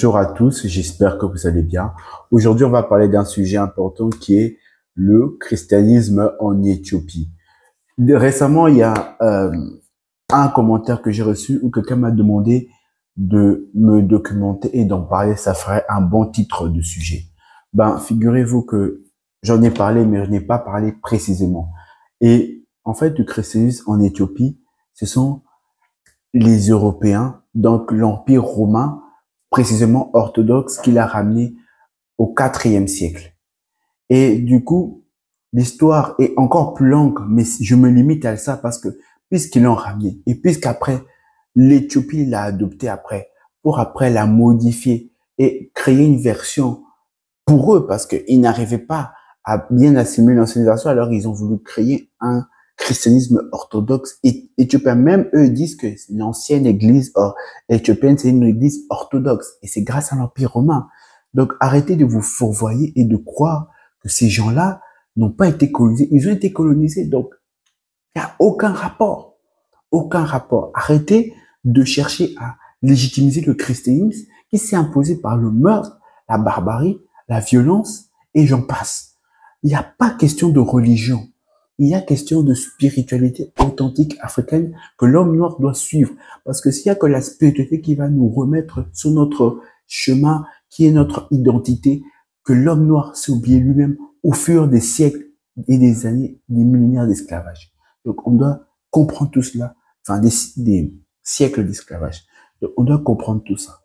Bonjour à tous, j'espère que vous allez bien. Aujourd'hui, on va parler d'un sujet important qui est le christianisme en Éthiopie. Récemment, il y a un commentaire que j'ai reçu où quelqu'un m'a demandé de me documenter et d'en parler. Ça ferait un bon titre de sujet. Ben, figurez-vous que j'en ai parlé, mais je n'ai pas parlé précisément. Et en fait, le christianisme en Éthiopie, ce sont les Européens, donc l'Empire romain, précisément orthodoxe, qu'il a ramené au IVe siècle. Et du coup, l'histoire est encore plus longue, mais je me limite à ça parce que puisqu'ils l'ont ramené et puisqu'après, l'Éthiopie l'a adopté après, pour après la modifier et créer une version pour eux parce qu'ils n'arrivaient pas à bien assimiler l'ancienne version, alors ils ont voulu créer un christianisme orthodoxe éthiopien. Même eux disent que l'ancienne église éthiopienne, c'est une église orthodoxe et c'est grâce à l'Empire romain. Donc arrêtez de vous fourvoyer et de croire que ces gens-là n'ont pas été colonisés. Ils ont été colonisés, donc il n'y a aucun rapport. Aucun rapport. Arrêtez de chercher à légitimiser le christianisme qui s'est imposé par le meurtre, la barbarie, la violence, et j'en passe. Il n'y a pas question de religion. Il y a question de spiritualité authentique africaine que l'homme noir doit suivre. Parce que s'il n'y a que la spiritualité qui va nous remettre sur notre chemin, qui est notre identité, que l'homme noir s'est oublié lui-même au fur des siècles et des années, des millénaires d'esclavage. Donc on doit comprendre tout cela, enfin des siècles d'esclavage. Donc on doit comprendre tout ça.